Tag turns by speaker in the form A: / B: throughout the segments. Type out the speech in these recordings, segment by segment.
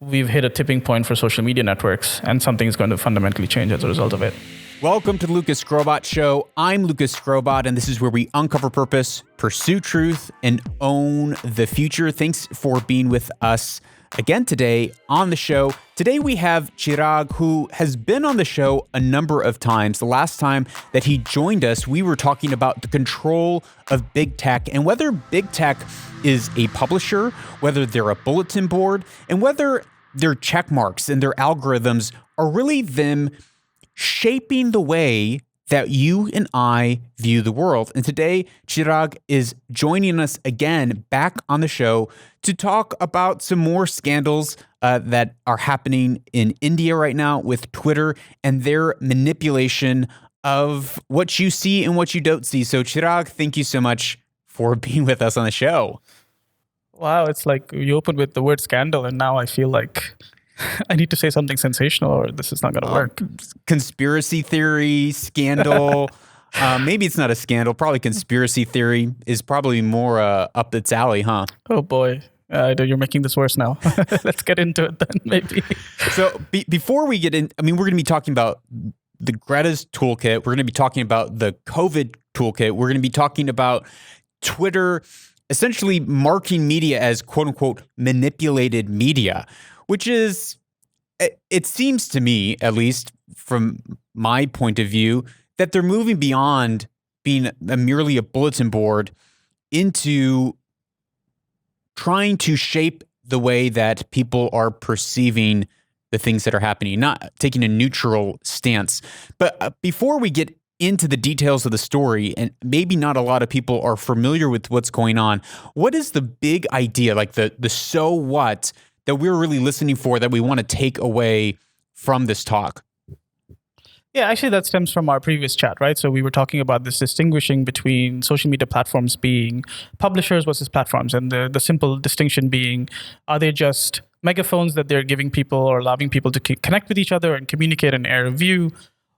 A: we've hit a tipping point for social media networks, and something is going to fundamentally change as a result of it.
B: Welcome to the Lucas Skrobot Show. I'm Lucas Skrobot, and this is where we uncover purpose, pursue truth, and own the future. Thanks for being with us again today on the show. Today we have Chirag, who has been on the show a number of times. The last time that he joined us, we were talking about the control of big tech and whether big tech is a publisher, whether they're a bulletin board, and whether their check marks and their algorithms are really them shaping the way that you and I view the world. And today, Chirag is joining us again back on the show to talk about some more scandals that are happening in India right now with Twitter and their manipulation of what you see and what you don't see. So Chirag, thank you so much for being with us on the show.
A: Wow, it's like you opened with the word scandal, and now I feel like I need to say something sensational or this is not going to work.
B: Conspiracy theory, scandal. Maybe it's not a scandal. Probably conspiracy theory is probably more up its alley, huh?
A: Oh boy. You're making this worse now. Let's get into it then, maybe.
B: So before we get in, we're going to be talking about the Greta's Toolkit. We're going to be talking about the Covid Toolkit. We're going to be talking about Twitter essentially marking media as quote unquote manipulated media, which is, it seems to me, at least from my point of view, that they're moving beyond being merely a bulletin board into trying to shape the way that people are perceiving the things that are happening, not taking a neutral stance. But before we get into the details of the story, and maybe not a lot of people are familiar with what's going on, what is the big idea, like the so what, that we're really listening for, that we want to take away from this talk?
A: Yeah, actually that stems from our previous chat, right? So we were talking about this distinguishing between social media platforms being publishers versus platforms. And the simple distinction being, are they just megaphones that they're giving people or allowing people to connect with each other and communicate and air a view?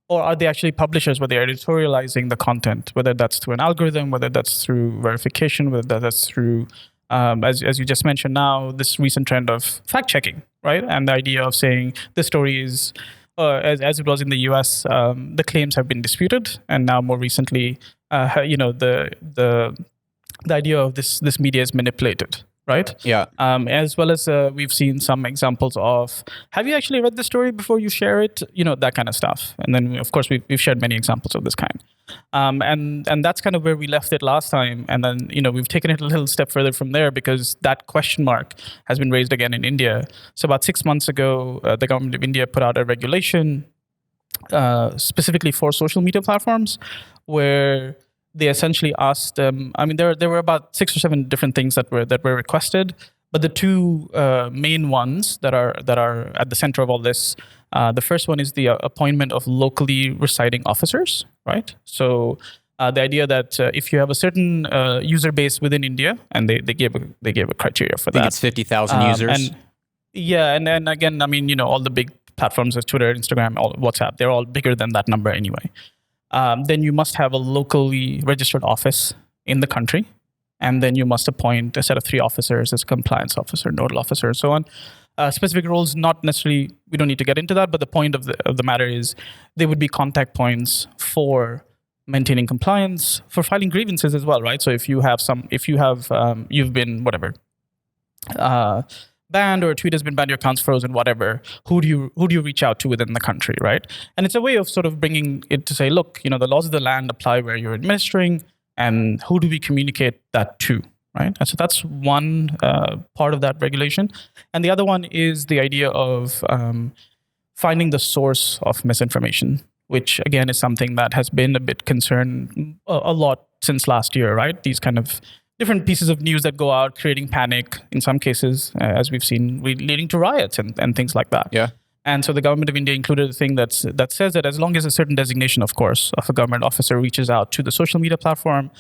A: Or are they actually publishers where they're editorializing the content, whether that's through an algorithm, whether that's through verification, whether that's through, as you just mentioned now, this recent trend of fact-checking, right? And the idea of saying this story is, as it was in the US, the claims have been disputed. And now more recently, the idea of this media is manipulated, right?
B: Yeah.
A: As well as we've seen some examples of, have you actually read the story before you share it? That kind of stuff. And then, of course, we've shared many examples of this kind. And that's kind of where we left it last time. And then, we've taken it a little step further from there because that question mark has been raised again in India. So about 6 months ago, the government of India put out a regulation specifically for social media platforms where they essentially asked them, there were about 6 or 7 different things that were requested, but the two main ones that are at the center of all this, the first one is the appointment of locally residing officers, right? So the idea that if you have a certain user base within India, and they gave a criteria for that.
B: I think it's 50,000 users.
A: And again, all the big platforms as Twitter, Instagram, WhatsApp, they're all bigger than that number anyway. Then you must have a locally registered office in the country. And then you must appoint a set of 3 officers as a compliance officer, nodal officer, and so on. Specific roles, not necessarily, we don't need to get into that, but the point of the matter is they would be contact points for maintaining compliance, for filing grievances as well, right? So if you've been whatever, banned, or a tweet has been banned, your account's frozen, whatever, who do you reach out to within the country, right? And it's a way of sort of bringing it to say, look, the laws of the land apply where you're administering, and who do we communicate that to, right? And so that's one part of that regulation. And the other one is the idea of finding the source of misinformation, which again is something that has been a bit concerned a lot since last year, right? These kind of different pieces of news that go out, creating panic in some cases, as we've seen, leading to riots and things like that.
B: Yeah.
A: And so the government of India included a thing that says that as long as a certain designation, of course, of a government officer reaches out to the social media platform,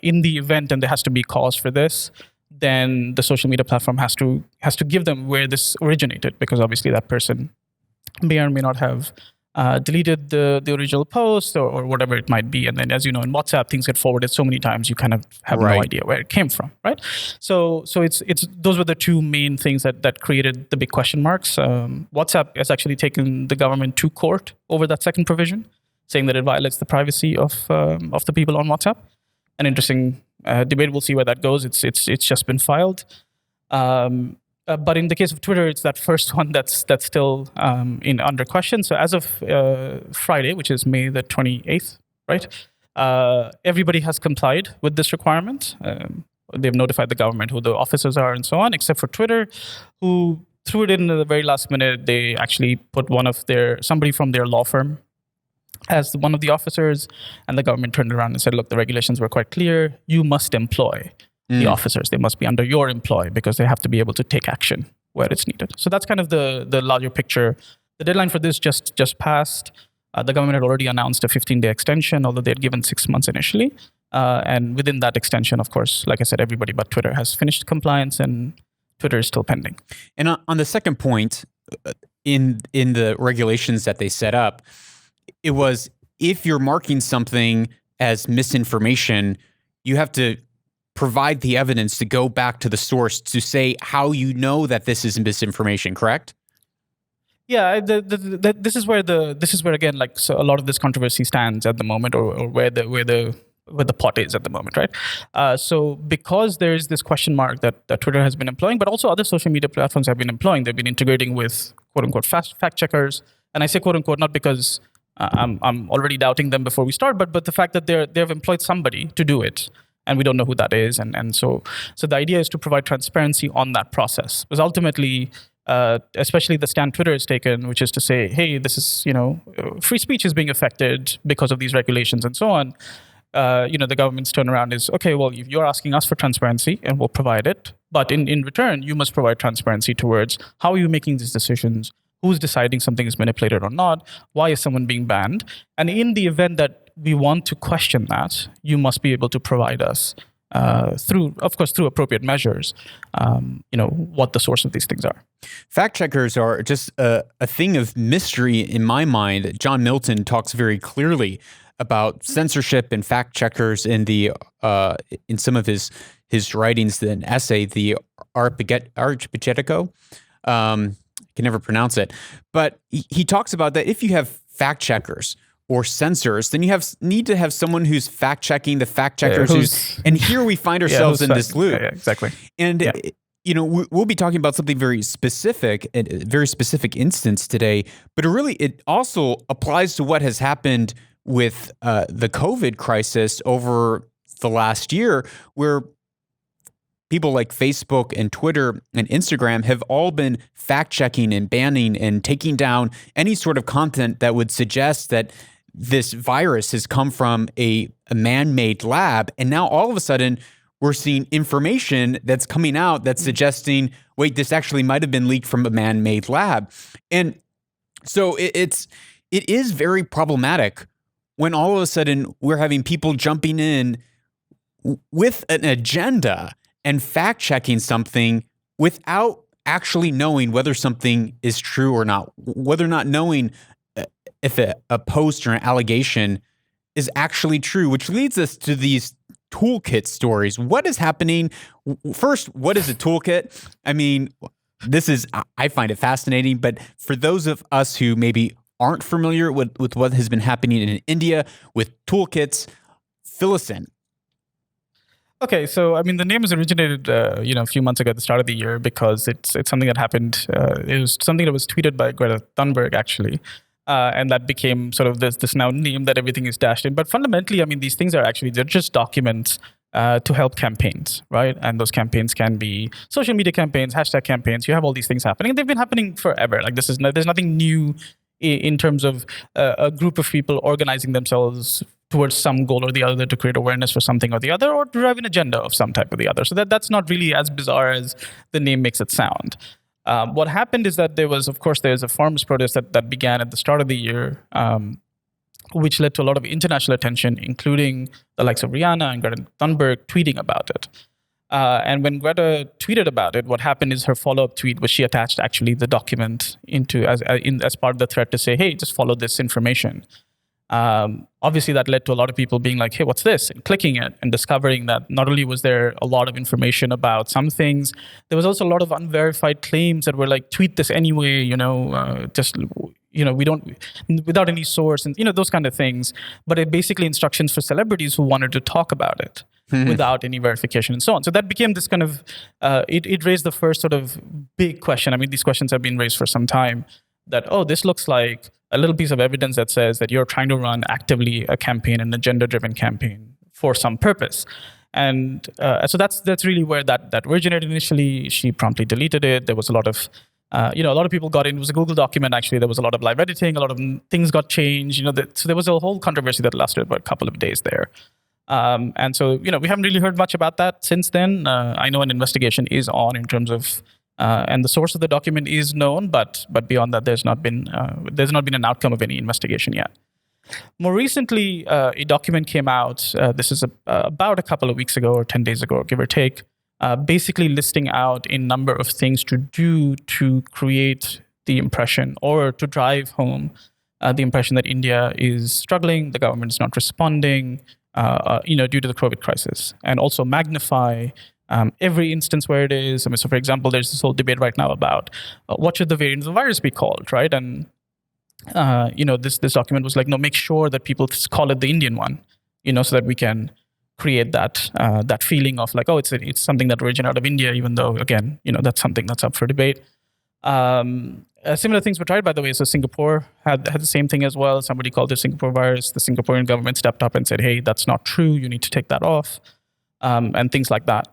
A: in the event, and there has to be cause for this, then the social media platform has to give them where this originated, because obviously that person may or may not have deleted the original post or whatever it might be. And then, as you know, in WhatsApp, things get forwarded so many times, you kind of have no
B: Right.
A: idea where it came from, right? So it's those were the two main things that created the big question marks. WhatsApp has actually taken the government to court over that second provision, saying that it violates the privacy of the people on WhatsApp. An interesting debate. We'll see where that goes. It's just been filed. But in the case of Twitter, it's that first one that's still in under question. So as of Friday, which is May the 28th, right? Everybody has complied with this requirement. They've notified the government who the officers are and so on, except for Twitter, who threw it in the very last minute. They actually put somebody from their law firm as one of the officers, and the government turned around and said, look, the regulations were quite clear. You must employ the officers. They must be under your employ because they have to be able to take action where it's needed. So that's kind of the larger picture. The deadline for this just passed. The government had already announced a 15-day extension, although they had given 6 months initially. And within that extension, of course, like I said, everybody but Twitter has finished compliance, and Twitter is still pending.
B: And on the second point, in the regulations that they set up, it was if you're marking something as misinformation, you have to provide the evidence to go back to the source to say how you know that this is misinformation, correct?
A: Yeah, this is where again, like, so a lot of this controversy stands at the moment, or where the pot is at the moment, right? So because there is this question mark that Twitter has been employing, but also other social media platforms have been employing. They've been integrating with quote unquote fact checkers, and I say quote unquote not because I'm already doubting them before we start, but the fact that they've employed somebody to do it, and we don't know who that is, and so the idea is to provide transparency on that process, because ultimately, especially the stand Twitter has taken, which is to say, hey, this is, free speech is being affected because of these regulations and so on. The government's turnaround is, okay, well, you're asking us for transparency and we'll provide it, but in return, you must provide transparency towards how are you making these decisions, who's deciding something is manipulated or not, why is someone being banned, and in the event that we want to question that, you must be able to provide us through appropriate measures, what the source of these things are.
B: Fact checkers are just a thing of mystery in my mind. John Milton talks very clearly about censorship and fact checkers in in some of his writings, an essay, the Archipelago. I can never pronounce it, but he talks about that if you have fact checkers or censors, then you need to have someone who's fact checking the fact checkers. And here we find ourselves in this loop.
A: Yeah, exactly.
B: And we'll be talking about something very specific, a very specific instance today. But it also applies to what has happened with the COVID crisis over the last year, where people like Facebook and Twitter and Instagram have all been fact-checking and banning and taking down any sort of content that would suggest that this virus has come from a man-made lab. And now all of a sudden, we're seeing information that's coming out that's suggesting, wait, this actually might have been leaked from a man-made lab. And so it is very problematic when all of a sudden we're having people jumping in with an agenda and fact-checking something without actually knowing whether something is true or not, whether or not knowing if a post or an allegation is actually true, which leads us to these toolkit stories. What is happening? First, what is a toolkit? I mean, I find it fascinating, but for those of us who maybe aren't familiar with what has been happening in India with toolkits, fill us in.
A: Okay, so I mean, the name was originated, a few months ago at the start of the year because it's something that happened. It was something that was tweeted by Greta Thunberg, actually, and that became sort of this now name that everything is dashed in. But fundamentally, I mean, they're just documents to help campaigns, right? And those campaigns can be social media campaigns, hashtag campaigns. You have all these things happening, and they've been happening forever. Like there's nothing new in terms of a group of people organizing themselves towards some goal or the other to create awareness for something or the other, or to drive an agenda of some type or the other. So that's not really as bizarre as the name makes it sound. What happened is that there's a farmers' protest that began at the start of the year, which led to a lot of international attention, including the likes of Rihanna and Greta Thunberg tweeting about it. And when Greta tweeted about it, what happened is her follow-up tweet was she attached actually the document into as part of the thread to say, hey, just follow this information. Obviously, that led to a lot of people being like, hey, what's this? And clicking it and discovering that not only was there a lot of information about some things, there was also a lot of unverified claims that were like, tweet this anyway, we don't, without any source and, those kind of things. But it basically instructions for celebrities who wanted to talk about it without any verification and so on. So that became this kind of, it raised the first sort of big question. I mean, these questions have been raised for some time that, oh, this looks like a little piece of evidence that says that you're trying to run actively a campaign, an agenda-driven campaign for some purpose. And so that's really where that originated initially. She promptly deleted it. There was a lot of, a lot of people got in. It was a Google document, actually. There was a lot of live editing. A lot of things got changed. So there was a whole controversy that lasted about a couple of days there. And so, we haven't really heard much about that since then. I know an investigation is on in terms of, and the source of the document is known, but beyond that, there's not been an outcome of any investigation yet. More recently, a document came out. This is about a couple of weeks ago or 10 days ago, give or take, basically listing out a number of things to do to create the impression or to drive home the impression that India is struggling, the government is not responding, due to the COVID crisis, and also magnify every instance where it is. I mean, so for example, there's this whole debate right now about what should the variant of the virus be called, right? And this document was like, no, make sure that people call it the Indian one, so that we can create that feeling of like, oh, it's something that originated out of India, even though again, that's something that's up for debate. Similar things were tried, by the way. So Singapore had the same thing as well. Somebody called it Singapore virus. The Singaporean government stepped up and said, hey, that's not true. You need to take that off, and things like that.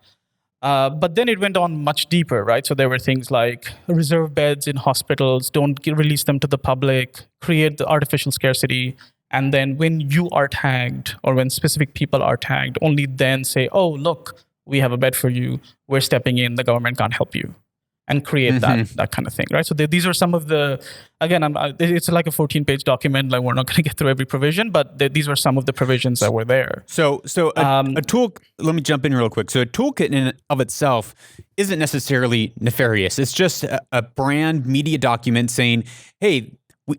A: But then it went on much deeper, right? So there were things like reserve beds in hospitals, don't release them to the public, create the artificial scarcity. And then when you are tagged or when specific people are tagged, only then say, oh, look, we have a bed for you. We're stepping in. The government can't help you. And create that kind of thing, right? So these are some of the, again, it's like a 14-page document. Like we're not going to get through every provision, but these were some of the provisions that were there.
B: So a tool. Let me jump in real quick. So a toolkit in and of itself isn't necessarily nefarious. It's just a brand media document saying, "Hey,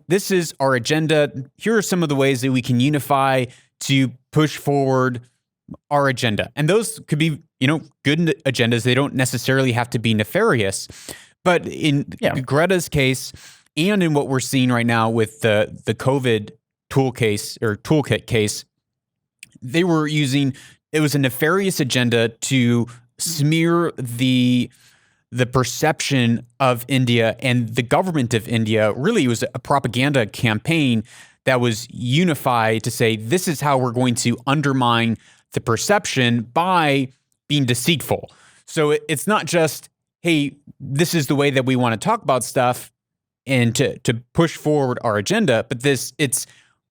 B: this is our agenda. Here are some of the ways that we can unify to push forward our agenda." And those could be, good agendas. They don't necessarily have to be nefarious. But in Greta's case, and in what we're seeing right now with the COVID toolkit case, they were using, it was a nefarious agenda to smear the perception of India and the government of India. Really, it was a propaganda campaign that was unified to say, this is how we're going to undermine the perception by being deceitful. So it's not just, hey, this is the way that we want to talk about stuff and to push forward our agenda, but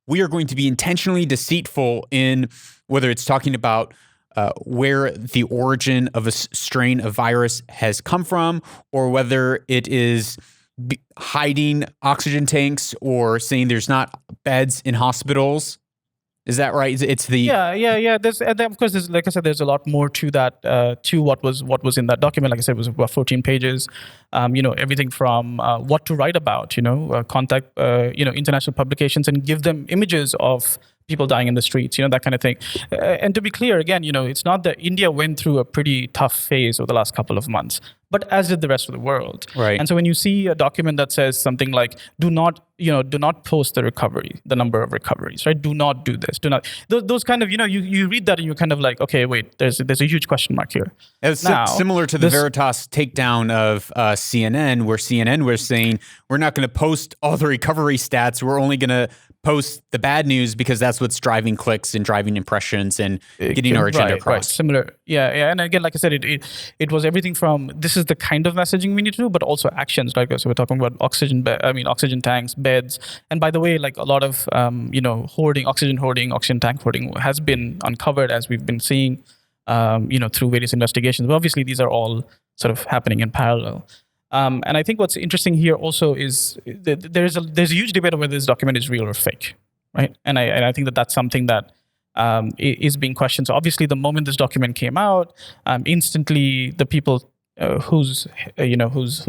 B: we are going to be intentionally deceitful in whether it's talking about where the origin of a strain of virus has come from, or whether it is hiding oxygen tanks or saying there's not beds in hospitals. Is that right? It's the There's, and then of course, like I said, there's a lot more to that, to what was in that document. Like I said, it was about 14 pages. Everything from what to write about. Contact international publications and give them images of people dying in the streets, that kind of thing. And to be clear, again, it's not that India went through a pretty tough phase over the last couple of months, but as did the rest of the world. Right.
A: And so when you see a document that says something like, do not post the number of recoveries, right? Do not do this. Do not, those kind of, you read that and you're kind of like, okay, wait, there's a huge question mark here.
B: It's similar to the Veritas takedown of CNN, where CNN was saying, we're not going to post all the recovery stats. We're only going to post the bad news because that's what's driving clicks and driving impressions and getting our agenda across.
A: Right. Similar. Yeah. And again, like I said, it was everything from, this is the kind of messaging we need to do, but also actions. Like, so we're talking about oxygen tanks, beds. And by the way, like a lot of, oxygen tank hoarding has been uncovered, as we've been seeing, through various investigations. But obviously these are all sort of happening in parallel. And I think what's interesting here also is there's a huge debate on whether this document is real or fake, right? And I think that's something that is being questioned. So obviously, the moment this document came out, instantly the people whose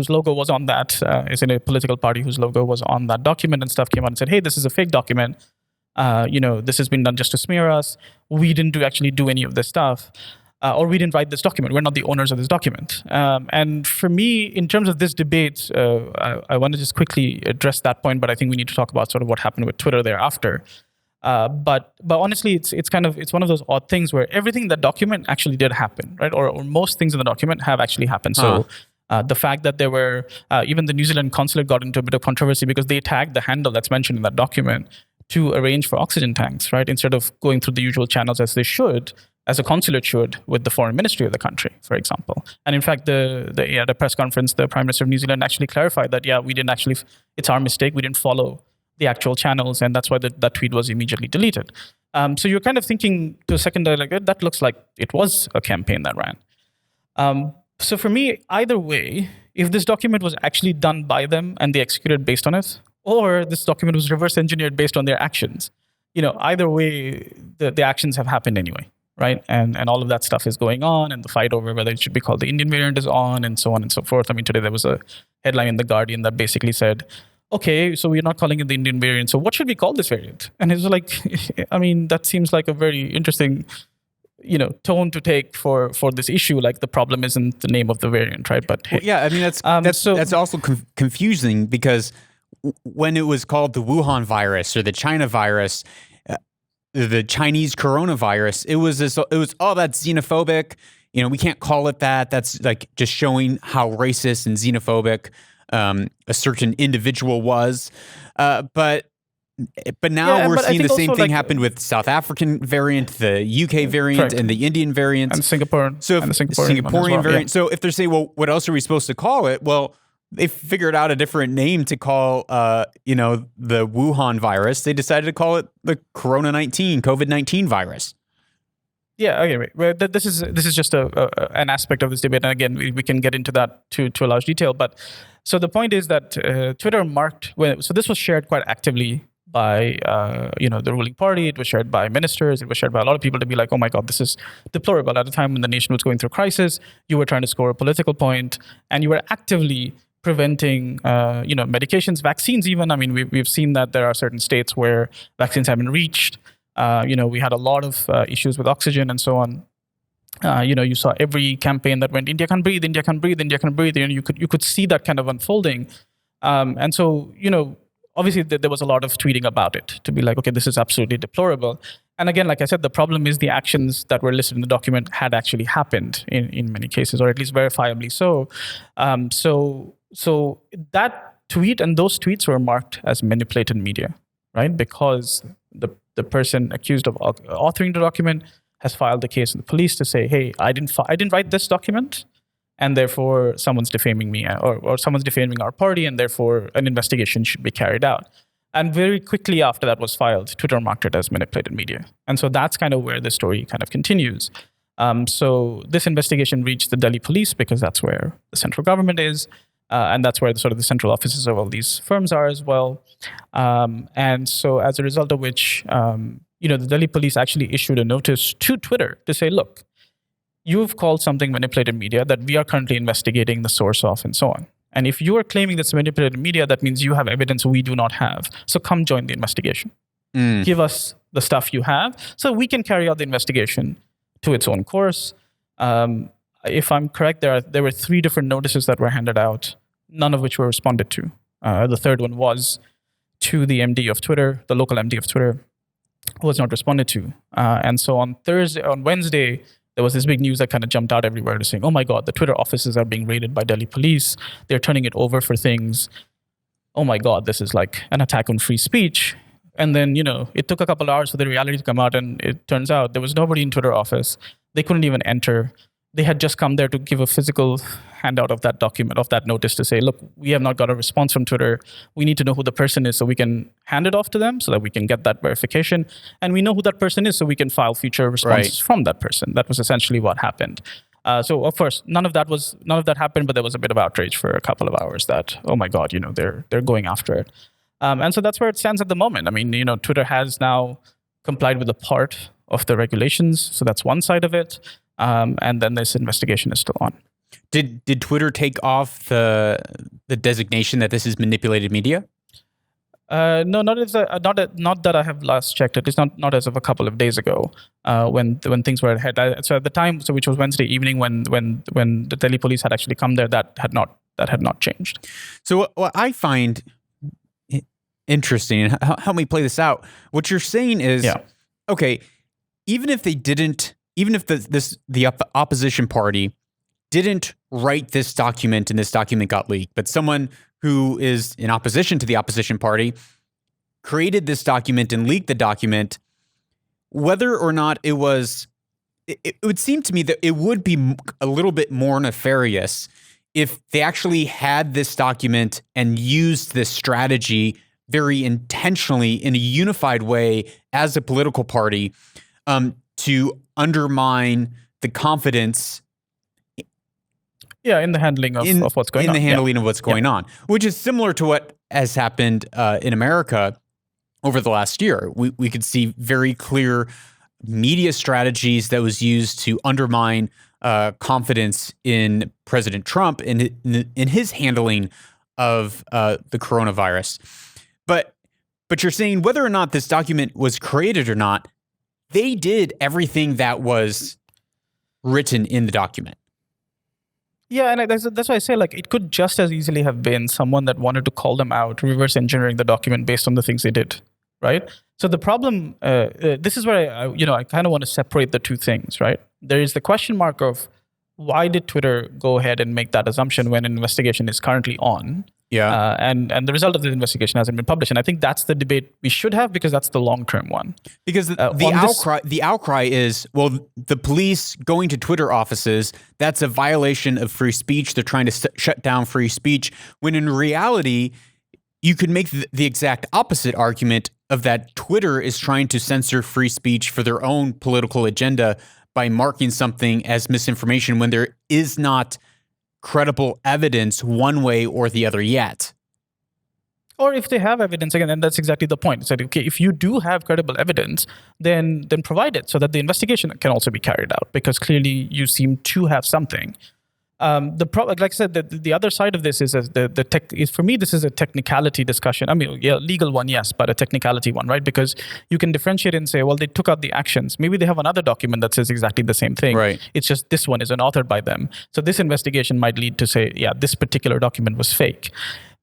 A: logo was on that is in a political party whose logo was on that document and stuff came out and said, "Hey, this is a fake document. This has been done just to smear us. We didn't actually do any of this stuff." Or we didn't write this document. We're not the owners of this document. And for me, in terms of this debate, I want to just quickly address that point, but I think we need to talk about sort of what happened with Twitter thereafter. But honestly, it's one of those odd things where everything in that document actually did happen, right? Or most things in the document have actually happened. So the fact that there were even the New Zealand consulate got into a bit of controversy because they tagged the handle that's mentioned in that document to arrange for oxygen tanks, right? Instead of going through the usual channels as they should, as a consulate should with the foreign ministry of the country, for example. And in fact, at a press conference, the Prime Minister of New Zealand actually clarified that, we didn't actually, it's our mistake, we didn't follow the actual channels, and that's why that tweet was immediately deleted. So you're kind of thinking to a second, like, that looks like it was a campaign that ran. So for me, either way, if this document was actually done by them and they executed based on it, or this document was reverse engineered based on their actions, either way, the actions have happened anyway. Right. And all of that stuff is going on, and the fight over whether it should be called the Indian variant is on, and so on and so forth. I mean, today there was a headline in The Guardian that basically said, okay, so we're not calling it the Indian variant. So what should we call this variant? And it was like, I mean, that seems like a very interesting, tone to take for this issue. Like, the problem isn't the name of the variant, right? But hey.
B: Well, yeah, I mean, that's also confusing because when it was called the Wuhan virus or the China virus, the Chinese coronavirus, it was that's xenophobic. We can't call it that. That's like just showing how racist and xenophobic a certain individual was. But now we're seeing the same thing happen with South African variant, the UK variant, correct, and the Indian variant,
A: and Singapore,
B: so
A: and the
B: Singaporean variant. Yeah. So if they're saying, well, what else are we supposed to call it? Well, they figured out a different name to call, the Wuhan virus. They decided to call it the COVID-19 virus.
A: Yeah. Okay. Right. Well, this is just an aspect of this debate, and again, we can get into that to a large detail. But so the point is that Twitter marked. So this was shared quite actively by the ruling party. It was shared by ministers. It was shared by a lot of people to be like, oh my God, this is deplorable. At a time when the nation was going through crisis, you were trying to score a political point, and you were actively preventing, medications, vaccines even. I mean, we've seen that there are certain states where vaccines haven't reached. We had a lot of issues with oxygen and so on. You saw every campaign that went, India can breathe, India can breathe, India can breathe. You could see that kind of unfolding. And so, obviously there was a lot of tweeting about it to be like, okay, this is absolutely deplorable. And again, like I said, the problem is the actions that were listed in the document had actually happened in many cases, or at least verifiably so. So that tweet and those tweets were marked as manipulated media, right? Because the person accused of authoring the document has filed the case in the police to say, hey, I didn't write this document, and therefore someone's defaming me, or someone's defaming our party, and therefore an investigation should be carried out. And very quickly after that was filed, Twitter marked it as manipulated media. And so that's kind of where the story kind of continues. So this investigation reached the Delhi police because that's where the central government is. And that's where the central offices of all these firms are as well. And so as a result of which, the Delhi police actually issued a notice to Twitter to say, look, you've called something manipulated media that we are currently investigating the source of and so on. And if you are claiming that's manipulated media, that means you have evidence we do not have. So come join the investigation. Give us the stuff you have so we can carry out the investigation to its own course. If I'm correct, there were 3 different notices that were handed out, none of which were responded to. The third one was to the MD of Twitter, the local MD of Twitter, was not responded to. And so on Wednesday, there was this big news that kind of jumped out everywhere to saying, oh my God, the Twitter offices are being raided by Delhi police. They're turning it over for things. Oh my God, this is like an attack on free speech. And then, it took a couple hours for the reality to come out, and it turns out there was nobody in Twitter office. They couldn't even enter. They had just come there to give a physical handout of that document, of that notice to say, look, we have not got a response from Twitter. We need to know who the person is so we can hand it off to them so that we can get that verification. And we know who that person is so we can file future responses from that person. That was essentially what happened. So of course, none of that happened, but there was a bit of outrage for a couple of hours that, oh my God, they're going after it. And so that's where it stands at the moment. I mean, Twitter has now complied with a part of the regulations. So that's one side of it. And then this investigation is still on.
B: Did Twitter take off the designation that this is manipulated media?
A: No, not that I have last checked. It is not as of a couple of days ago when things were ahead. So at the time, which was Wednesday evening, when the Delhi police had actually come there, that had not changed.
B: So what I find interesting, and help me play this out. What you're saying is, okay, even if the opposition party didn't write this document and this document got leaked, but someone who is in opposition to the opposition party created this document and leaked the document, whether or not it would seem to me that it would be a little bit more nefarious if they actually had this document and used this strategy very intentionally in a unified way as a political party to undermine the confidence
A: in the handling of what's going on.
B: In the handling of what's going on, which is similar to what has happened in America over the last year. We could see very clear media strategies that was used to undermine confidence in President Trump in his handling of the coronavirus. But you're saying whether or not this document was created or not, they did everything that was written in the document.
A: Yeah, and that's why I say, like, it could just as easily have been someone that wanted to call them out, reverse engineering the document based on the things they did, right? So the problem, this is where I kind of want to separate the two things, right? There is the question mark of why did Twitter go ahead and make that assumption when an investigation is currently on?
B: Yeah.
A: And the result of the investigation hasn't been published. And I think that's the debate we should have, because that's the long-term one.
B: Because the outcry is, well, the police going to Twitter offices, that's a violation of free speech. They're trying to shut down free speech. When in reality, you could make the exact opposite argument of that Twitter is trying to censor free speech for their own political agenda by marking something as misinformation when there is not credible evidence one way or the other yet.
A: Or if they have evidence, again, and that's exactly the point. It's like, okay, if you do have credible evidence, then provide it so that the investigation can also be carried out, because clearly you seem to have something. Like I said, the other side of this is for me, this is a technicality discussion. I mean, legal one, yes, but a technicality one, right? Because you can differentiate and say, well, they took out the actions. Maybe they have another document that says exactly the same thing.
B: Right.
A: It's just this one isn't authored by them. So this investigation might lead to say, yeah, this particular document was fake.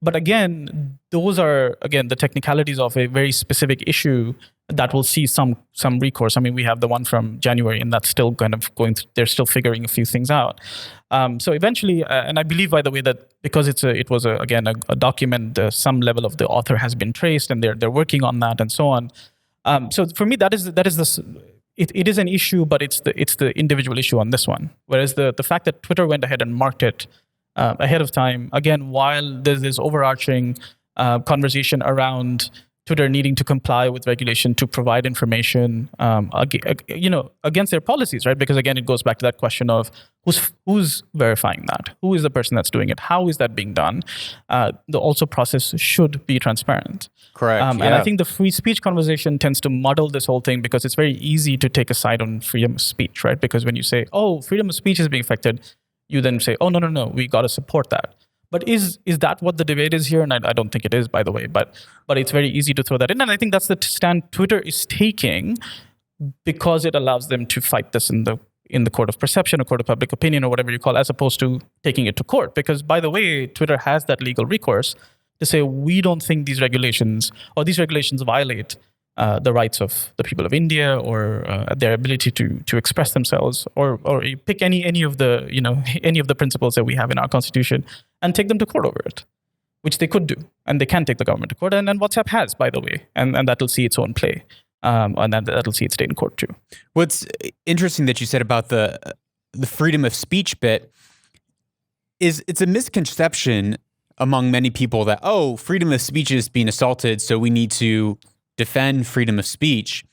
A: But again, those are, the technicalities of a very specific issue that will see some recourse. I mean, we have the one from January, and that's still kind of they're still figuring a few things out. So eventually, and I believe, by the way, that because it was a document, some level of the author has been traced, and they're working on that and so on. So for me, that is this. It is an issue, but it's the individual issue on this one. Whereas the fact that Twitter went ahead and marked it ahead of time, again, while there's this overarching conversation around Twitter needing to comply with regulation to provide information, against their policies, right? Because again, it goes back to that question of who's verifying that, who is the person that's doing it, how is that being done? The also process should be transparent.
B: Correct.
A: And I think the free speech conversation tends to muddle this whole thing, because it's very easy to take a side on freedom of speech, right? Because when you say, oh, freedom of speech is being affected, you then say, oh, no, we got to support that. But is that what the debate is here? And I don't think it is, by the way. But it's very easy to throw that in. And I think that's the stand Twitter is taking, because it allows them to fight this in the court of perception or court of public opinion or whatever you call it, as opposed to taking it to court. Because, by the way, Twitter has that legal recourse to say, we don't think these regulations violate the rights of the people of India, or their ability to express themselves, or you pick any of the principles that we have in our constitution, and take them to court over it, which they could do, and they can take the government to court, and WhatsApp has, by the way, and that will see its own play, and that'll see its day in court too.
B: What's interesting that you said about the freedom of speech bit is it's a misconception among many people that, oh, freedom of speech is being assaulted, so we need to defend freedom of speech.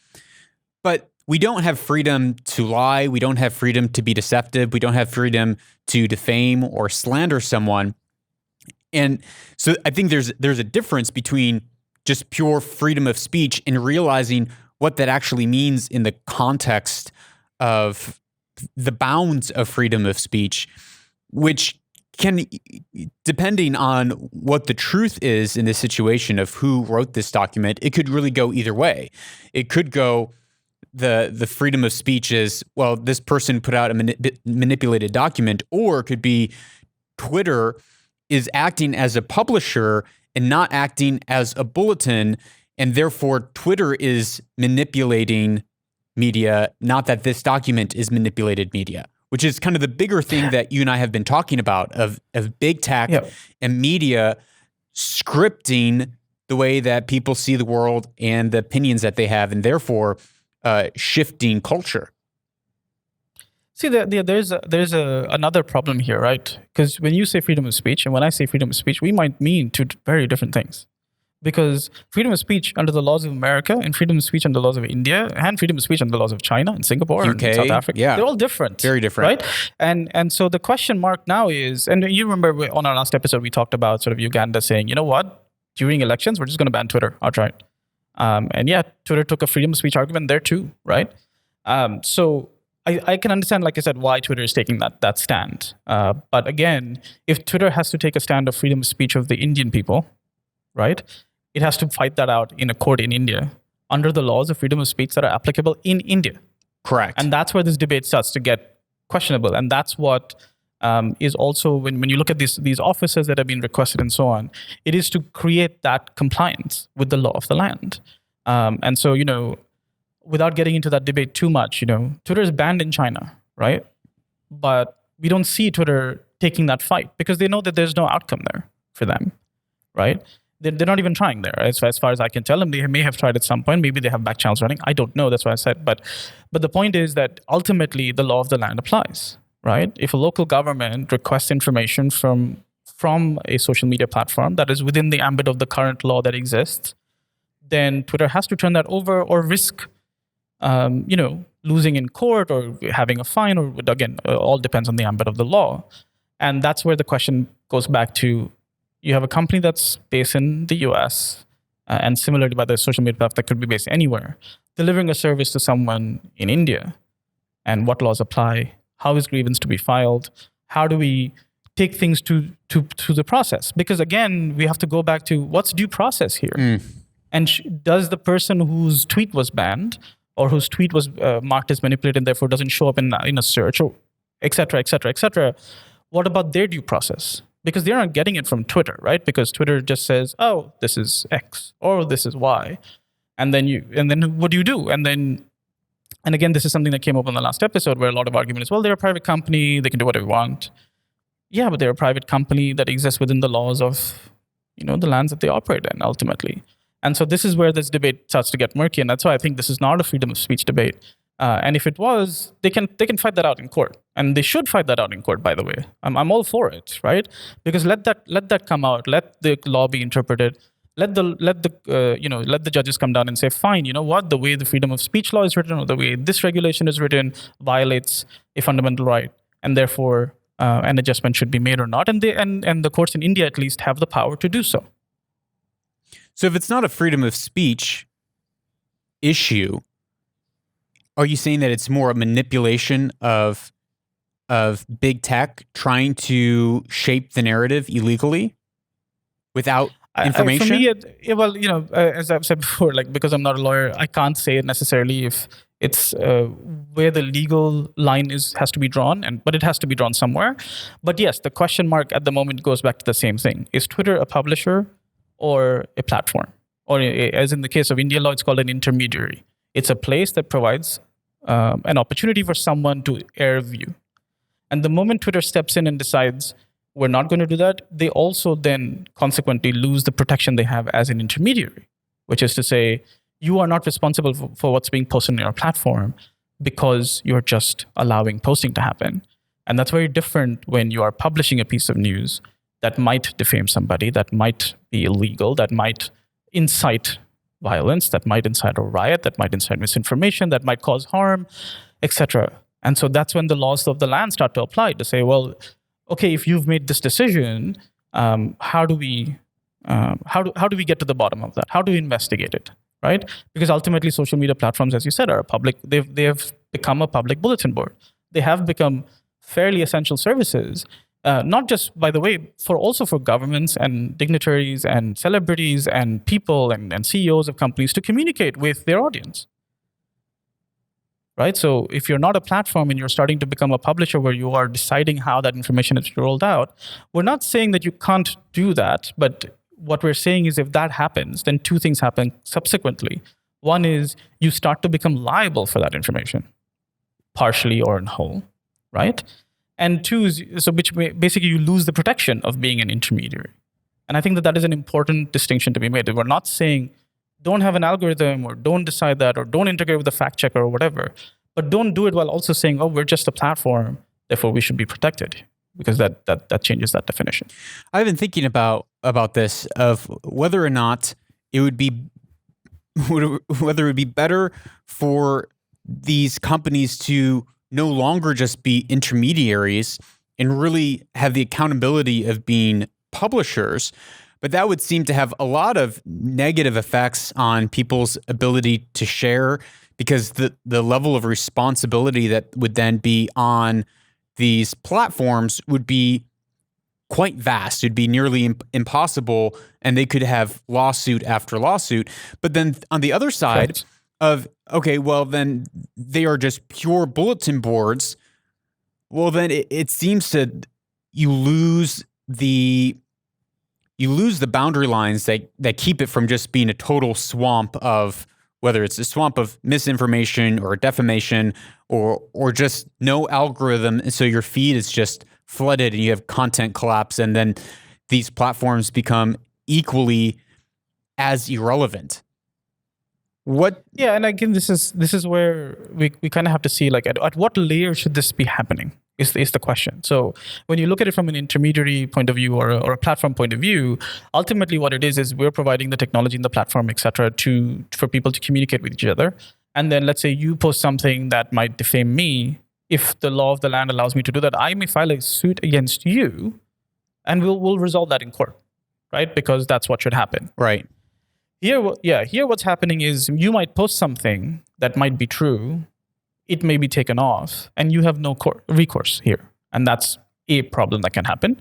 B: But we don't have freedom to lie. We don't have freedom to be deceptive. We don't have freedom to defame or slander someone. And so I think there's a difference between just pure freedom of speech and realizing what that actually means in the context of the bounds of freedom of speech, which can, depending on what the truth is in this situation of who wrote this document, it could really go either way. It could go, the freedom of speech is, well, this person put out a manipulated document, or it could be Twitter is acting as a publisher and not acting as a bulletin, and therefore Twitter is manipulating media, not that this document is manipulated media, which is kind of the bigger thing that you and I have been talking about of big tech and media scripting the way that people see the world and the opinions that they have, and therefore shifting culture.
A: See, there's another problem here, right? Because when you say freedom of speech, and when I say freedom of speech, we might mean two very different things. Because freedom of speech under the laws of America, and freedom of speech under the laws of India, and freedom of speech under the laws of China and Singapore
B: UK,
A: and South Africa, they're all different.
B: Very different.
A: Right? And so the question mark now is, and you remember on our last episode, we talked about sort of Uganda saying, you know what, during elections, we're just going to ban Twitter outright. And yeah, Twitter took a freedom of speech argument there too, right? So I can understand, like I said, why Twitter is taking that stand. But again, if Twitter has to take a stand of freedom of speech of the Indian people, right, it has to fight that out in a court in India under the laws of freedom of speech that are applicable in India.
B: Correct.
A: And that's where this debate starts to get questionable. And that's what is also, when you look at these officers that have been requested and so on, it is to create that compliance with the law of the land. And so, without getting into that debate too much, Twitter is banned in China, right? But we don't see Twitter taking that fight because they know that there's no outcome there for them, right? They're not even trying there, as far as I can tell them. They may have tried at some point. Maybe they have back channels running. I don't know. That's why I said. But the point is that ultimately the law of the land applies, right? If a local government requests information from a social media platform that is within the ambit of the current law that exists, then Twitter has to turn that over or risk losing in court or having a fine, or again, all depends on the ambit of the law. And that's where the question goes back to, you have a company that's based in the US, and similarly by the social media platform that could be based anywhere, delivering a service to someone in India. And what laws apply? How is grievance to be filed? How do we take things to the process? Because again, we have to go back to what's due process here. And does the person whose tweet was banned or whose tweet was marked as manipulated and therefore doesn't show up in a search, or et cetera, et cetera, et cetera, what about their due process? Because they're not getting it from Twitter, right? Because Twitter just says, oh, this is X or this is Y. And then what do you do? And again, this is something that came up in the last episode where a lot of argument is, well, they're a private company, they can do whatever they want. Yeah, but they're a private company that exists within the laws of, the lands that they operate in ultimately. And so this is where this debate starts to get murky. And that's why I think this is not a freedom of speech debate. And if it was, they can fight that out in court, and they should fight that out in court. By the way, I'm all for it, right? Because let that come out. Let the law be interpreted. Let the judges come down and say, fine, you know what? The way the freedom of speech law is written, or the way this regulation is written, violates a fundamental right, and therefore an adjustment should be made or not. And the courts in India at least have the power to do so.
B: So if it's not a freedom of speech issue, are you saying that it's more a manipulation of big tech trying to shape the narrative illegally without information?
A: For me, as I've said before, because I'm not a lawyer, I can't say necessarily if it's where the legal line has to be drawn, but it has to be drawn somewhere. But yes, the question mark at the moment goes back to the same thing. Is Twitter a publisher or a platform? Or as in the case of India law, it's called an intermediary. It's a place that provides an opportunity for someone to air view. And the moment Twitter steps in and decides we're not going to do that, they also then consequently lose the protection they have as an intermediary, which is to say, you are not responsible for what's being posted on your platform because you're just allowing posting to happen. And that's very different when you are publishing a piece of news that might defame somebody, that might be illegal, that might incite violence, that might incite a riot, that might incite misinformation, that might cause harm, etc. And so that's when the laws of the land start to apply to say, well, okay, if you've made this decision, how do we get to the bottom of that? How do we investigate it, right? Because ultimately, social media platforms, as you said, are a public. They have become a public bulletin board. They have become fairly essential services. Not just, by the way, also for governments and dignitaries and celebrities and people and CEOs of companies to communicate with their audience. Right? So if you're not a platform and you're starting to become a publisher where you are deciding how that information is rolled out, we're not saying that you can't do that, but what we're saying is if that happens, then two things happen subsequently. One is you start to become liable for that information, partially or in whole, right? And two is, which basically you lose the protection of being an intermediary. And I think that is an important distinction to be made. We're not saying don't have an algorithm or don't decide that or don't integrate with a fact checker or whatever, but don't do it while also saying, oh, we're just a platform, therefore we should be protected, because that changes that definition.
B: I've been thinking about this, of whether or not it would be better for these companies to no longer just be intermediaries and really have the accountability of being publishers. But that would seem to have a lot of negative effects on people's ability to share, because the level of responsibility that would then be on these platforms would be quite vast. It'd be nearly impossible, and they could have lawsuit after lawsuit. But then on the other side
A: Correct.
B: of, okay, well, then they are just pure bulletin boards. Well, then it seems that you lose the boundary lines that keep it from just being a total swamp of, whether it's a swamp of misinformation or defamation or just no algorithm. And so your feed is just flooded and you have content collapse, and then these platforms become equally as irrelevant.
A: Yeah, and again, this is where we kind of have to see, like, at what layer should this be happening is the question. So when you look at it from an intermediary point of view or a platform point of view, ultimately what it is we're providing the technology and the platform, et cetera, for people to communicate with each other. And then let's say you post something that might defame me. If the law of the land allows me to do that, I may file a suit against you, and we'll resolve that in court, right? Because that's what should happen.
B: Right.
A: Here what's happening is you might post something that might be true. It may be taken off, and you have no recourse here. And that's A, problem that can happen.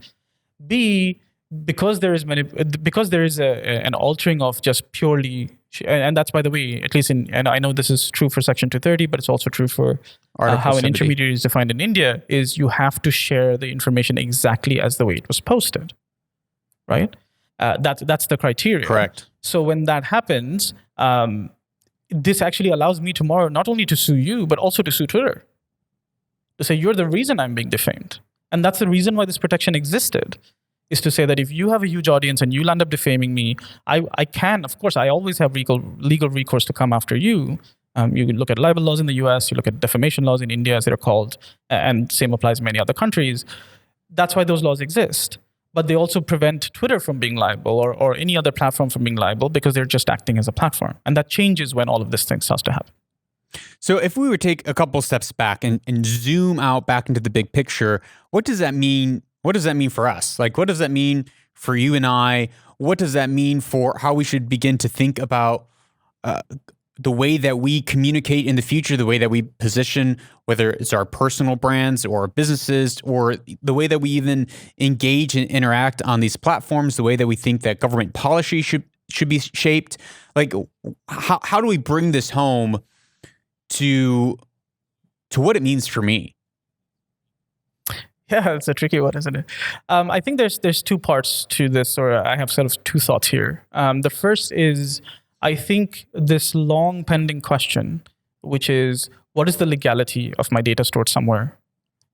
A: B, because there is an altering of just purely, and that's, by the way, at least and I know this is true for Section 230, but it's also true for how
B: 70.
A: an intermediary is defined in India, is you have to share the information exactly as the way it was posted, right? That's the criteria.
B: Correct.
A: So when that happens, this actually allows me tomorrow not only to sue you, but also to sue Twitter, to say you're the reason I'm being defamed. And that's the reason why this protection existed, is to say that if you have a huge audience and you'll end up defaming me, I can, of course, I always have legal recourse to come after you. You look at libel laws in the US, you look at defamation laws in India, as they're called, and same applies in many other countries. That's why those laws exist. But they also prevent Twitter from being liable or any other platform from being liable, because they're just acting as a platform. And that changes when all of this thing starts to happen.
B: So if we would take a couple steps back and zoom out back into the big picture, what does that mean? What does that mean for us? Like, what does that mean for you and I? What does that mean for how we should begin to think about the way that we communicate in the future, the way that we position, whether it's our personal brands or businesses, or the way that we even engage and interact on these platforms, the way that we think that government policy should be shaped? Like, how do we bring this home to what it means for me?
A: Yeah, it's a tricky one, isn't it? I think there's two parts to this, or I have sort of two thoughts here. The first is, I think this long pending question, which is, what is the legality of my data stored somewhere,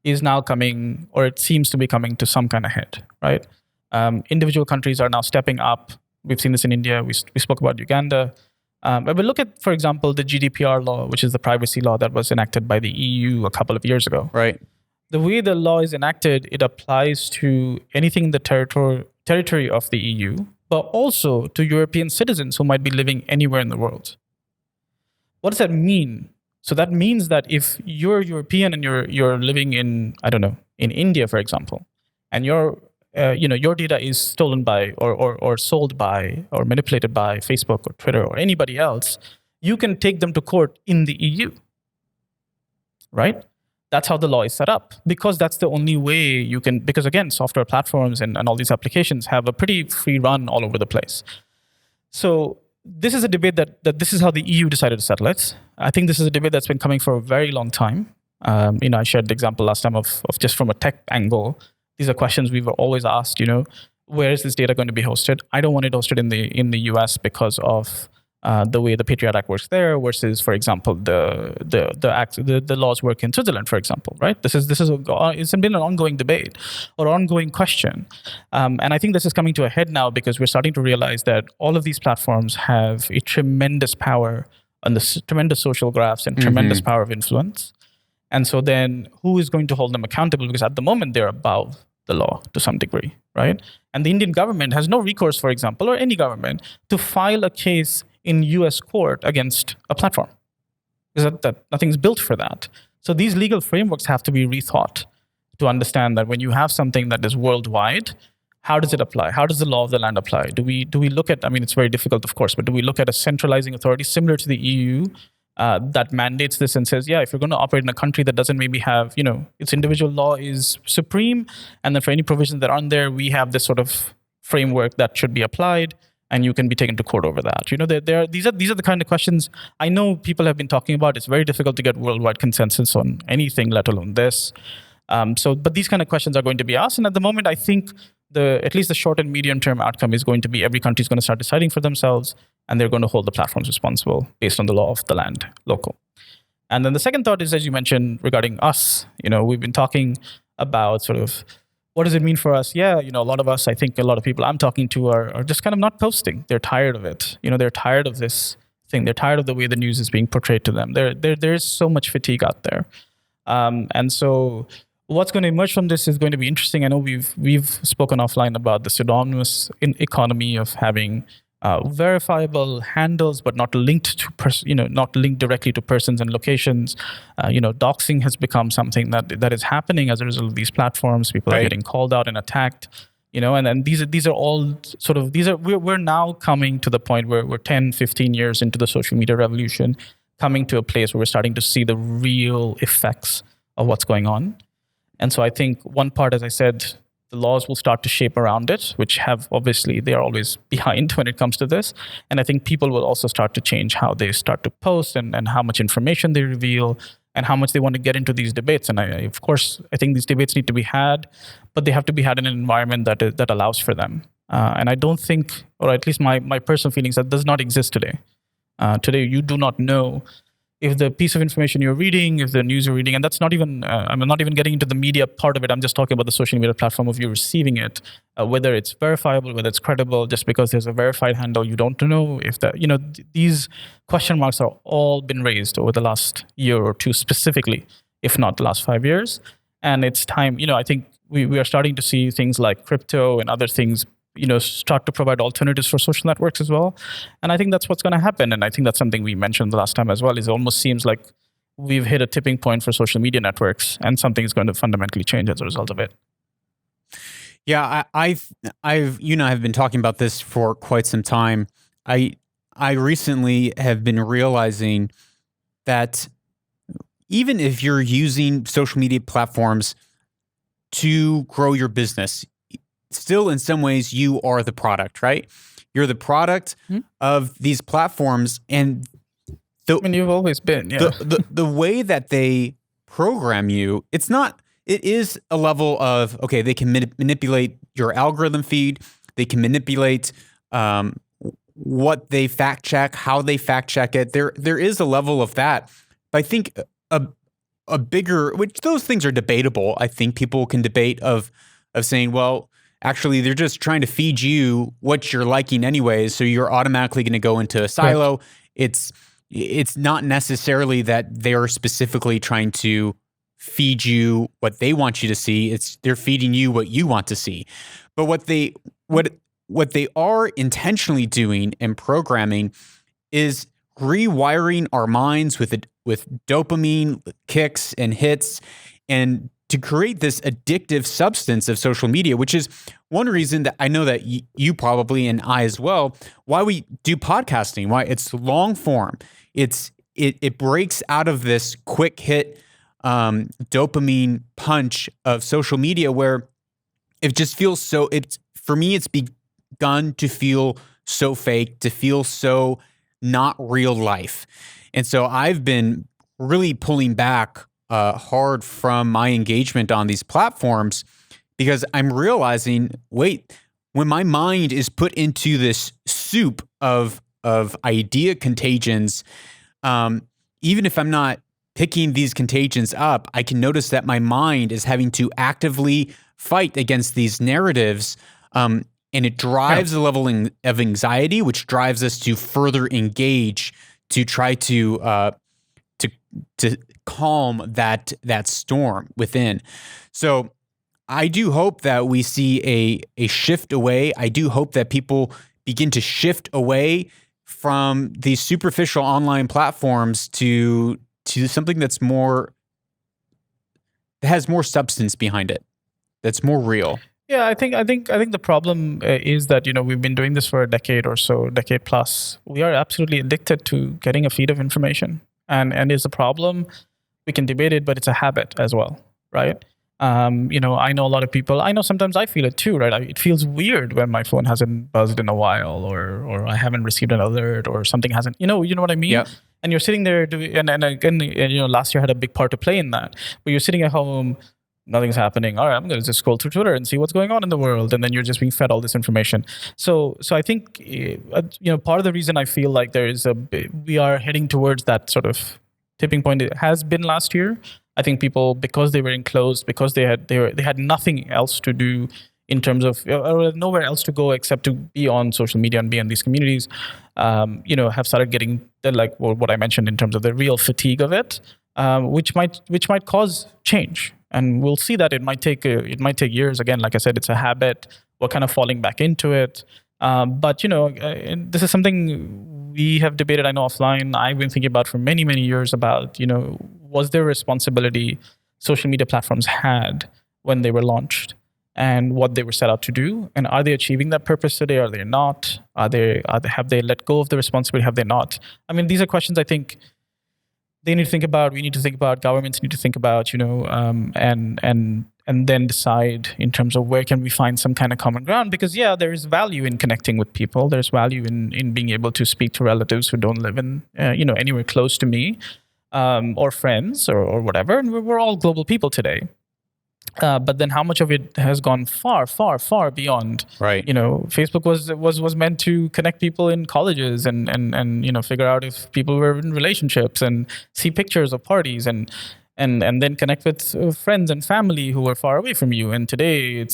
A: is now coming, or it seems to be coming to some kind of head, right? Individual countries are now stepping up. We've seen this in India. We spoke about Uganda. But we look at, for example, the GDPR law, which is the privacy law that was enacted by the EU a couple of years ago.
B: Right.
A: The way the law is enacted, it applies to anything in the territory of the EU, but also to European citizens who might be living anywhere in the world. What does that mean? So that means that if you're European and you're living in, I don't know, in India, for example, and you're your data is stolen by or sold by or manipulated by Facebook or Twitter or anybody else, you can take them to court in the EU, right? That's how the law is set up, because that's the only way you can, because again, software platforms and all these applications have a pretty free run all over the place. So this is a debate that this is how the EU decided to settle it. I think this is a debate that's been coming for a very long time. I shared the example last time of just from a tech angle. These are questions we were always asked, where is this data going to be hosted? I don't want it hosted in the US because of the way the Patriot Act works there versus, for example, the laws work in Switzerland, for example, right? It's been an ongoing debate or ongoing question, and I think this is coming to a head now because we're starting to realize that all of these platforms have a tremendous power on the tremendous social graphs and tremendous power of influence. And so then who is going to hold them accountable? Because at the moment they're above the law to some degree, right? And the Indian government has no recourse, for example, or any government, to file a case in US court against a platform. Because that nothing's built for that. So these legal frameworks have to be rethought to understand that when you have something that is worldwide, how does it apply? How does the law of the land apply? Do we look at, it's very difficult, of course, but do we look at a centralizing authority similar to the EU that mandates this and says, if you're going to operate in a country that doesn't maybe have, its individual law is supreme, and then for any provisions that aren't there, we have this sort of framework that should be applied, and you can be taken to court over that. These are the kind of questions I know people have been talking about. It's very difficult to get worldwide consensus on anything, let alone this. But these kind of questions are going to be asked, and at the moment, I think at least the short and medium term outcome is going to be every country is going to start deciding for themselves, and they're going to hold the platforms responsible based on the law of the land, local. And then the second thought is, as you mentioned, regarding us. We've been talking about sort of what does it mean for us? A lot of us, I think a lot of people I'm talking to are just kind of not posting. They're tired of it. They're tired of this thing. They're tired of the way the news is being portrayed to them. There's so much fatigue out there. And so what's going to emerge from this is going to be interesting. I know we've spoken offline about the pseudonymous economy of having verifiable handles, but not linked to not linked directly to persons and locations. Doxing has become something that is happening as a result of these platforms. People are getting called out and attacked. And then these are all sort of we're now coming to the point where we're 10, 15 years into the social media revolution, coming to a place where we're starting to see the real effects of what's going on. And so I think one part, as I said, the laws will start to shape around it, which they are always behind when it comes to this. And I think people will also start to change how they start to post and how much information they reveal and how much they want to get into these debates. And I think these debates need to be had, but they have to be had in an environment that allows for them. And I don't think, or at least my personal feelings, that does not exist today. Today, you do not know if the piece of information you're reading, if the news you're reading, and that's not even, I'm not even getting into the media part of it. I'm just talking about the social media platform of you receiving it, whether it's verifiable, whether it's credible. Just because there's a verified handle, you don't know if that, these question marks are all been raised over the last year or two specifically, if not the last 5 years. And it's time, I think we are starting to see things like crypto and other things start to provide alternatives for social networks as well. And I think that's what's going to happen. And I think that's something we mentioned the last time as well, is it almost seems like we've hit a tipping point for social media networks and something is going to fundamentally change as a result of it.
B: Yeah, I've been talking about this for quite some time. I recently have been realizing that even if you're using social media platforms to grow your business, still in some ways you are the product, right? You're the product of these platforms, and
A: you've always been, yeah.
B: The way that they program you, it is a level of, okay, they can manipulate your algorithm feed, they can manipulate what they fact check, how they fact check it. There is a level of that. But I think a bigger, which those things are debatable. I think people can debate of saying, well, actually, they're just trying to feed you what you're liking anyways, so you're automatically going to go into a silo. Right. It's not necessarily that they're specifically trying to feed you what they want you to see. They're feeding you what you want to see. But what they are intentionally doing and programming is rewiring our minds with dopamine kicks and hits, and to create this addictive substance of social media, which is one reason that I know that you probably, and I as well, why we do podcasting, why it's long form. It breaks out of this quick hit dopamine punch of social media where it just feels so, for me, it's begun to feel so fake, to feel so not real life. And so I've been really pulling back hard from my engagement on these platforms because I'm realizing, wait, when my mind is put into this soup of idea contagions, even if I'm not picking these contagions up, I can notice that my mind is having to actively fight against these narratives, and it drives a level of anxiety, which drives us to further engage to try to calm that storm within. So I do hope that we see a shift away. I do hope that people begin to shift away from these superficial online platforms to something that has more substance behind it, that's more real.
A: Yeah, I think the problem is that we've been doing this for a decade or so, decade plus. We are absolutely addicted to getting a feed of information, and it's a problem. We can debate it, but it's a habit as well, right? I know a lot of people. I know sometimes I feel it too, right? It feels weird when my phone hasn't buzzed in a while, or I haven't received an alert, or something hasn't. You know what I mean?
B: Yeah.
A: And you're sitting there, and again, last year had a big part to play in that. But you're sitting at home, nothing's happening. All right, I'm going to just scroll through Twitter and see what's going on in the world, and then you're just being fed all this information. So I think part of the reason I feel like we are heading towards that sort of tipping point. It has been last year. I think people, because they were enclosed, because they had nothing else to do in terms of, or nowhere else to go except to be on social media and be in these communities, have started getting what I mentioned in terms of the real fatigue of it, which might cause change. And we'll see that it might take years. Again, like I said, it's a habit. We're kind of falling back into it. But this is something we have debated, I know, offline. I've been thinking about for many, many years about, was there a responsibility social media platforms had when they were launched and what they were set out to do? And are they achieving that purpose today? Are they not? Have they let go of the responsibility? Have they not? I mean, these are questions I think they need to think about. We need to think about. Governments need to think about. And then decide in terms of where can we find some kind of common ground. Because there is value in connecting with people. There's value in being able to speak to relatives who don't live in anywhere close to me, or friends or whatever. And we're all global people today. But then how much of it has gone far, far, far beyond? Right. Facebook was meant to connect people in colleges and figure out if people were in relationships and see pictures of parties and then connect with friends and family who are far away from you. And today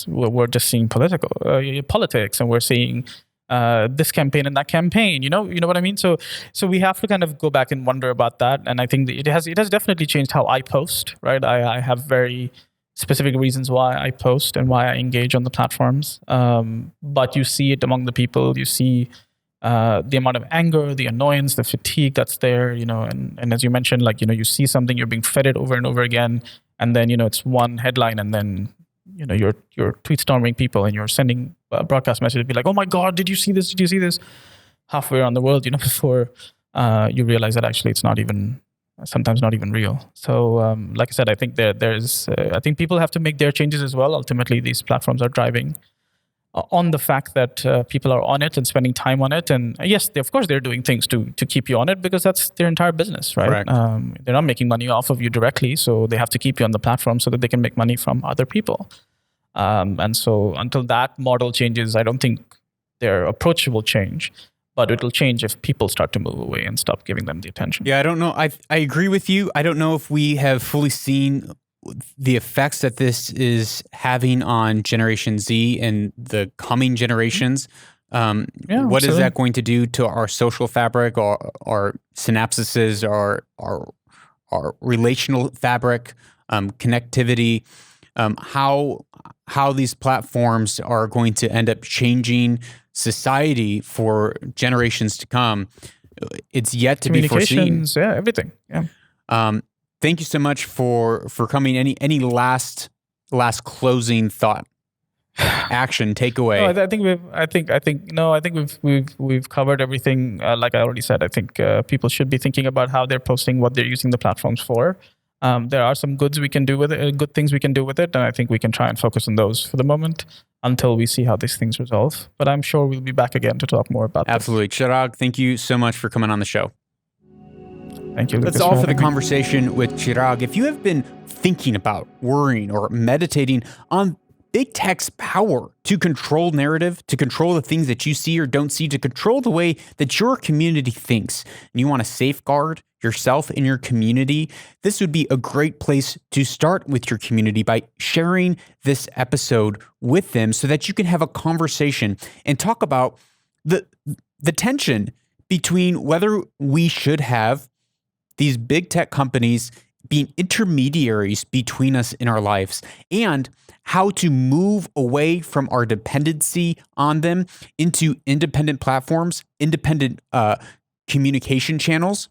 A: we're just seeing politics, and we're seeing this campaign and that campaign. You know what I mean? So we have to kind of go back and wonder about that. And I think it has definitely changed how I post. Right? I have very specific reasons why I post and why I engage on the platforms. But you see it among the people. You see the amount of anger, the annoyance, the fatigue that's there, and as you mentioned, you see something, you're being fed it over and over again, and then, it's one headline, and then, you're tweet storming people, and you're sending a broadcast message to be like, oh my God, did you see this? Did you see this? Halfway around the world, before you realize that actually it's sometimes not even real. So, like I said, I think I think people have to make their changes as well. Ultimately, these platforms are driving on the fact that people are on it and spending time on it. And yes, of course, they're doing things to keep you on it because that's their entire business, right? They're not making money off of you directly, so they have to keep you on the platform so that they can make money from other people. And so until that model changes, I don't think their approach will change. But it will change if people start to move away and stop giving them the attention.
B: Yeah, I don't know. I agree with you. I don't know if we have fully seen the effects that this is having on Generation Z and the coming generations. What is that going to do to our social fabric, our synapses, our relational fabric, connectivity, how these platforms are going to end up changing society for generations to come? It's yet to be foreseen.
A: Yeah, everything. Yeah.
B: Thank you so much for coming. Any last closing thought, action, takeaway?
A: No, I think we've covered everything. Like I already said, I think people should be thinking about how they're posting, what they're using the platforms for. There are some good things we can do with it, and I think we can try and focus on those for the moment until we see how these things resolve. But I'm sure we'll be back again to talk more about
B: Absolutely. Chirag, thank you so much for coming on the show.
A: Thank you, Lucas.
B: That's all for the conversation with Chirag. If you have been thinking about, worrying, or meditating on big tech's power to control narrative, to control the things that you see or don't see, to control the way that your community thinks, and you want to safeguard yourself and your community, this would be a great place to start with your community by sharing this episode with them so that you can have a conversation and talk about the tension between whether we should have these big tech companies being intermediaries between us in our lives, and how to move away from our dependency on them into independent platforms, independent communication channels,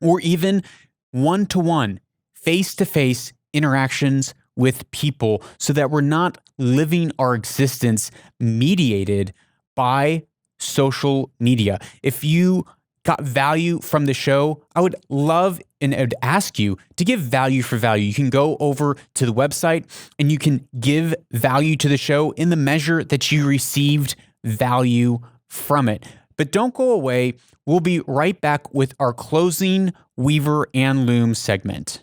B: or even one-to-one, face-to-face interactions with people so that we're not living our existence mediated by social media. If you got value from the show, I would love and I would ask you to give value for value. You can go over to the website and you can give value to the show in the measure that you received value from it. But don't go away. We'll be right back with our closing Weaver and Loom segment.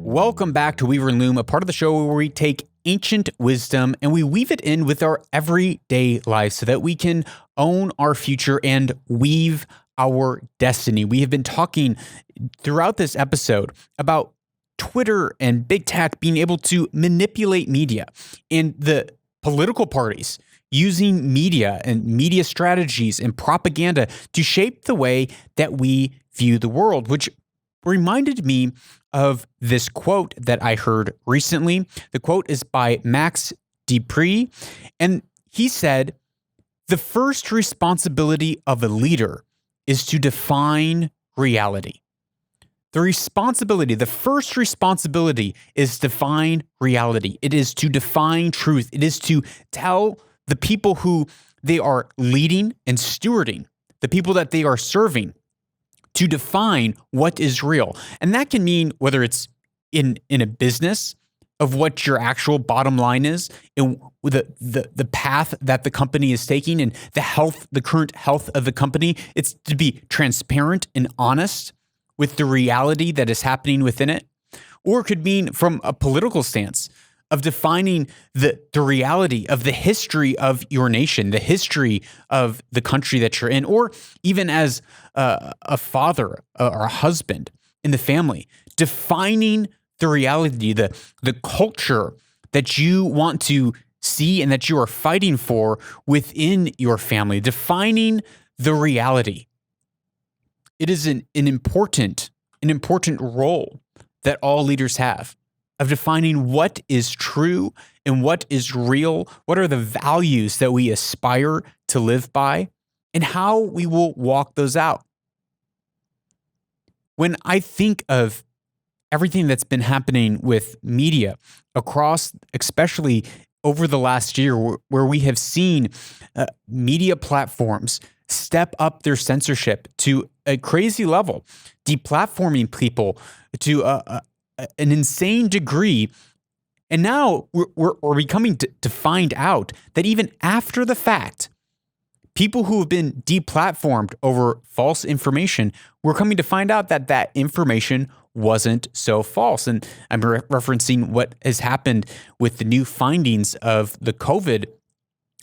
B: Welcome back to Weaver and Loom, a part of the show where we take ancient wisdom and we weave it in with our everyday life so that we can own our future and weave our destiny. We have been talking throughout this episode about Twitter and big tech being able to manipulate media and the political parties using media and media strategies and propaganda to shape the way that we view the world, which reminded me of this quote that I heard recently. The quote is by Max Dupree, and he said, "The first responsibility of a leader is to define reality." The first responsibility is define reality. It is to define truth. It is to tell the people who they are leading and stewarding, the people that they are serving, to define what is real. And that can mean whether it's in a business of what your actual bottom line is, and the path that the company is taking and the current health of the company. It's to be transparent and honest with the reality that is happening within it. Or it could mean from a political stance of defining the reality of the history of your nation, the history of the country that you're in, or even as a father or a husband in the family, defining the reality, the culture that you want to see and that you are fighting for within your family, defining the reality. It is an important role that all leaders have of defining what is true and what is real, what are the values that we aspire to live by, and how we will walk those out. When I think of everything that's been happening with media across, especially over the last year, where we have seen media platforms step up their censorship to a crazy level, deplatforming people to an insane degree. And now we're becoming to find out that even after the fact, people who have been deplatformed over false information, we're coming to find out that that information wasn't so false. And I'm referencing what has happened with the new findings of the COVID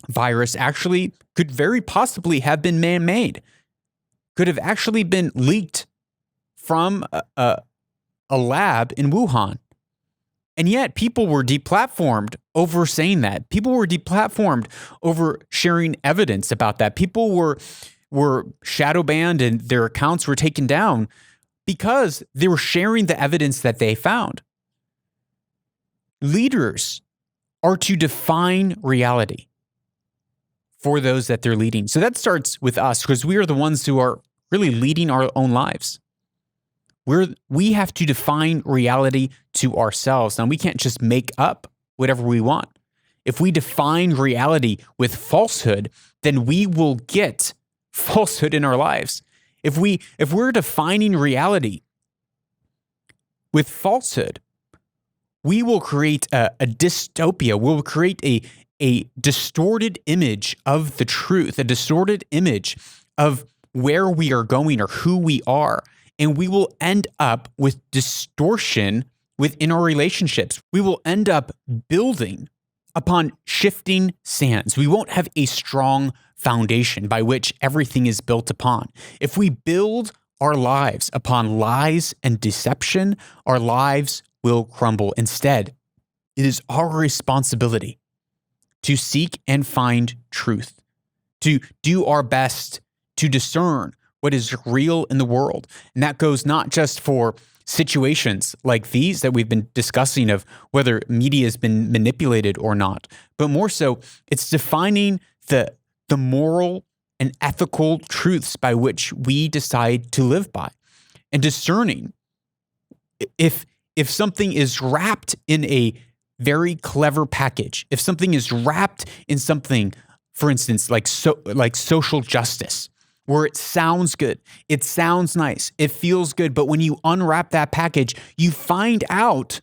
B: virus actually could very possibly have been man-made, could have actually been leaked from a lab in Wuhan. And yet people were deplatformed over saying that. People were deplatformed over sharing evidence about that. People were shadow banned and their accounts were taken down because they were sharing the evidence that they found. Leaders are to define reality. for those that they're leading. So that starts with us because we are the ones who are really leading our own lives. We have to define reality to ourselves. Now, we can't just make up whatever we want. If we define reality with falsehood, then we will get falsehood in our lives. If we're defining reality with falsehood, we will create a dystopia. We'll create a distorted image of the truth, a distorted image of where we are going or who we are. And we will end up with distortion within our relationships. We will end up building upon shifting sands. We won't have a strong foundation by which everything is built upon. If we build our lives upon lies and deception, our lives will crumble. Instead, it is our responsibility to seek and find truth, to do our best to discern what is real in the world. And that goes not just for situations like these that we've been discussing of whether media has been manipulated or not, but more so, it's defining the moral and ethical truths by which we decide to live by, and discerning if something is wrapped in a very clever package, if something is wrapped in something, for instance, like social justice, where it sounds good, it sounds nice, it feels good, but when you unwrap that package, you find out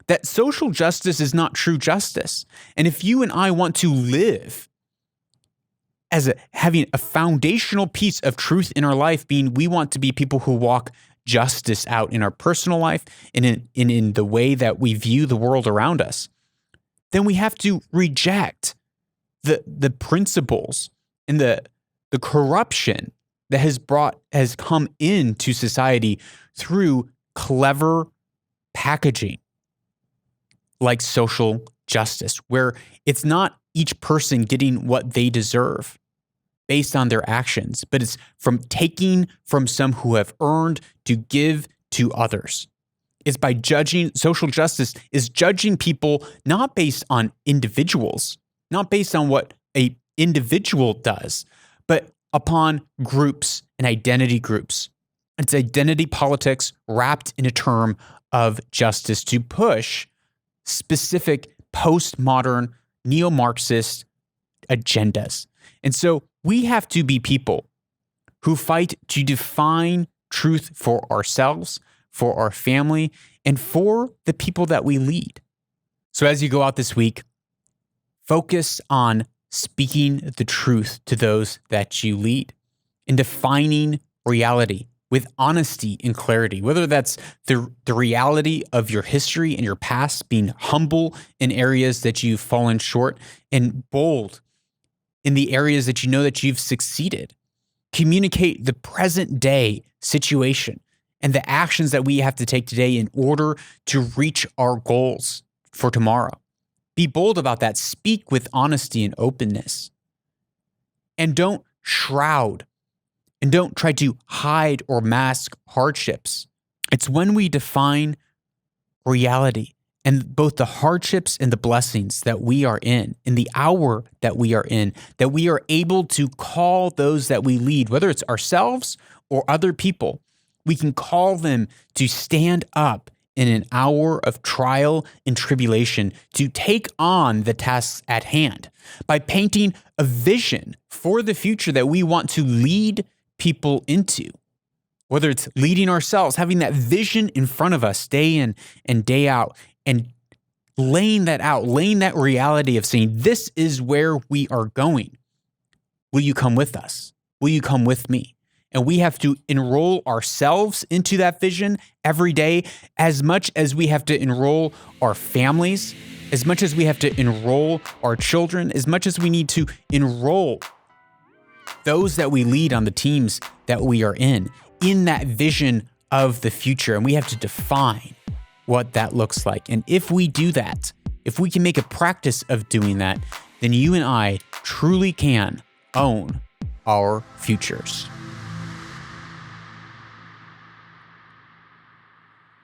B: that social justice is not true justice. And if you and I want to live as having a foundational piece of truth in our life, being we want to be people who walk justice out in our personal life and in the way that we view the world around us, then we have to reject the principles and the corruption that has come into society through clever packaging like social justice, where it's not each person getting what they deserve based on their actions, but it's from taking from some who have earned to give to others. It's by judging. Social justice is judging people not based on individuals, not based on what an individual does, but upon groups and identity groups. It's identity politics wrapped in a term of justice to push specific postmodern neo-Marxist agendas. And so we have to be people who fight to define truth for ourselves, for our family, and for the people that we lead. So as you go out this week, focus on speaking the truth to those that you lead and defining reality with honesty and clarity, whether that's the reality of your history and your past, being humble in areas that you've fallen short and bold in the areas that you know that you've succeeded. Communicate the present day situation and the actions that we have to take today in order to reach our goals for tomorrow. Be bold about that. Speak with honesty and openness. And don't shroud and don't try to hide or mask hardships. It's when we define reality and both the hardships and the blessings that we are in the hour that we are in, that we are able to call those that we lead, whether it's ourselves or other people, we can call them to stand up in an hour of trial and tribulation to take on the tasks at hand by painting a vision for the future that we want to lead people into. Whether it's leading ourselves, having that vision in front of us day in and day out, and laying that out, laying that reality of saying, this is where we are going. Will you come with us? Will you come with me? And we have to enroll ourselves into that vision every day, as much as we have to enroll our families, as much as we have to enroll our children, as much as we need to enroll those that we lead on the teams that we are in that vision of the future. And we have to define what that looks like. And if we do that, if we can make a practice of doing that, then you and I truly can own our futures.